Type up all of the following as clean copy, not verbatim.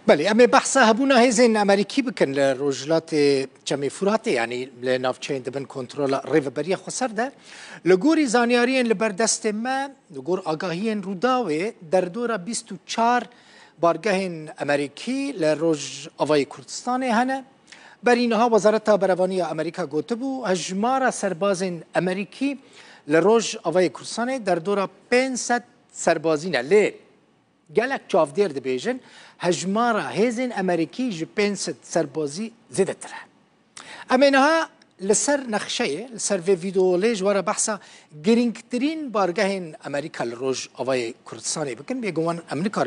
بله اما بحث هبونا هزین امریکی بکن لروجلات جمعی فراته یعنی لنافچین دبن کنترل ریوبری خسر ده لگوری زانیارین لبردست ما لگور آگاهین روداوه در دور 24 بارگاه امریکی لروج آوای کردستان هنه بر اینها وزارت بروانی امریکا گوته بو هجمار سرباز امریکی لروج آوای کردستان در دور 500 سربازینه لی گلک چافدیر دبیجن هجمارا هزین امریکی ج 500 سربازی زیده تره امینها لسر نقشه لسر ویدیو لیج وارا بحثا گرینگترین بارگاه امریکا لروج آوای کردستانی بکن بیگوان امریکا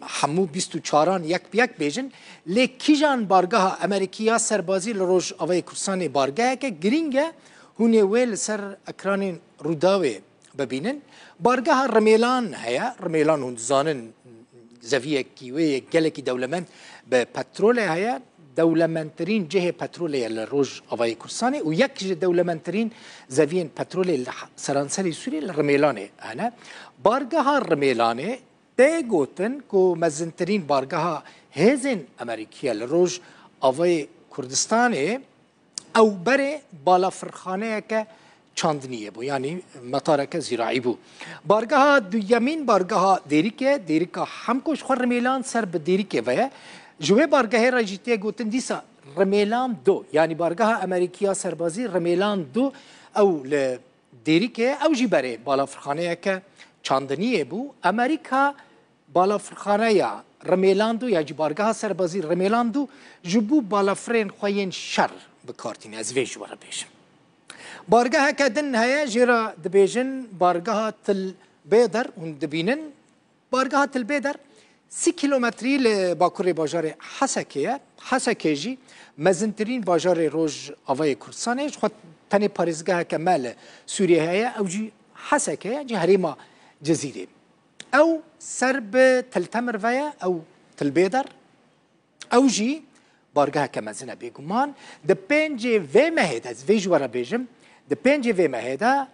همو 24 یک بیک بیجن لی کیجان بارگاه امریکیا سربازی لروج آوای کردستانی بارگاه که گرینگه هونه ویل سر اکران روداوی ببینن بارگاه رمیلان هیا رمیلان هون زانن زویه کیوی گلکی دولمند به پترول هیا دولمندترین جه پترول لروج آوای کردستان و یک جه دولمندترین زویین پترول سرانسری سوری رمیلانه انا بارگاه رمیلانه ده گوتن کو مزنترین بارگاه هزین امریکیه لروج آوای کردستان او بره بالا فرخانه که چاندنیه بو یعنی مطارک زراعی بو بارگاه دویمین بارگاه دیریکه همکش خور رمیلان سر به دیریکه و جوه بارگاه راجیته گوتن دیسا رمیلان دو یعنی بارگاه امریکیا سربازی رمیلان دو او دیریکه او جی بره بالا فرخانه که چاندنیه بو امریکا بالا فرخانه رمیلان دو یا جی بارگاه سربازی رمیلان دو جبو بالا فرین خوین شر بکارتین از ویج وره بیشم بارگاه کدن هیا جرا دبیجن بارگاه تل بیدر اون دبینن بارگاه تل بیدر 3 کیلومتری لباکوری باجار حسکه جی مزنترین باجار روج آوای کردستانه خود تنی پاریزگاه کمال سوریه هیا او جی حسکه جی هریما جزیره او سرب تل تمر ویا او تل بیدر او جی بارگاه کمزنه بیگمان د پنج و مهد از ویجوارا بیجم د پنج و مهدا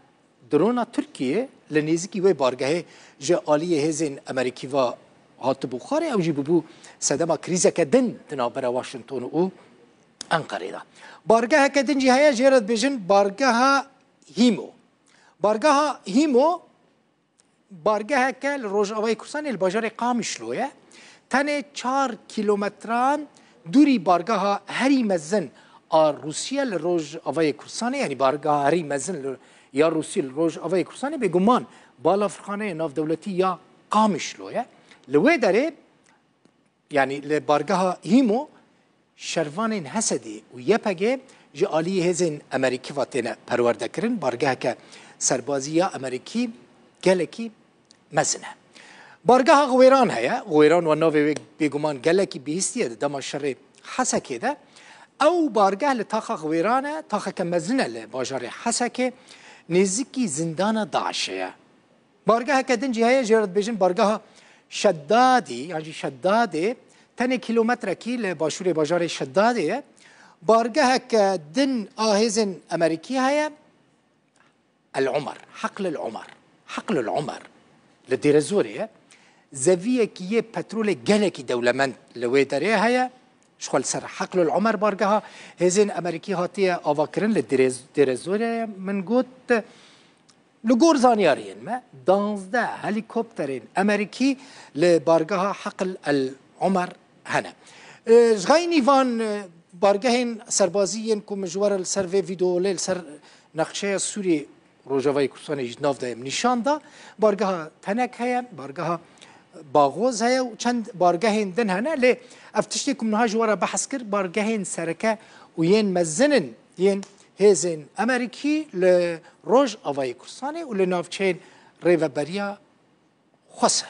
درونا ترکیه لنیزکی و بارگاه جالی هزین امریکی و هات بخاری او جیبو صدما کریزه کدن تنابر واشنطن و انقره دا بارگاه کدن جی هیا جرد بیجن بارگاه هیمو بارگاه که روج آوای کردستان الباجار قامشلویه تنه 4 کیلومتران دوری بارگاه هری مزن روسیه لروج آوای کردستان یعنی بارگاه هری مزن یا روسیه لروج آوای کردستان بگمان بالا فرخانه ناف دولتی یا قامشلویه لوی داره یعنی لبارگاه هیمو شروان حسدی و یپگه جالی هزین امریکی واتنه پرورده کرن بارگاه که سربازی امریکی گلکی مزنه بارگاه غویران هیا غویران و ناوی بیگمان گلکی بیستیه دما شر حسکه ده او بارگاه لطاقه غویرانه طاقه که مزنه لباجار حسکه نزدیکی زندان داعشه بارگاه که دنجی هیا جرد بیجن بارگاه شدادی یعنی شداده تنه کیلومتر کی لباشور باجار شداده بارگاه که دن آهزن امریکی هیا العمر حقل العمر لدير زوريه زویه کیه پترول گلکی دولمند لوی داره هیا شغل سر حقل العمر بارگاه هزین امریکی هاتیه آواکرن لدير زوره من گوت لگور زانیارین ما 12 هلیکوپترین امریکی لبارگاه حقل العمر هنه غاینی وان بارگاه سربازیین که مجوار سر ویدیو لیل سر نقشه سوری روجاوای کردستان ناف دایم نشان دا بارگاه تنک هیا بارگاه باغوز هیا و چند بارگاه دن هنه لی افتشتی کم نها جوارا بحث کرد بارگاه سرکه و ین مزنن ین هزین امریکی لروج آوای کردستان و لنافچین ریوبریا خسر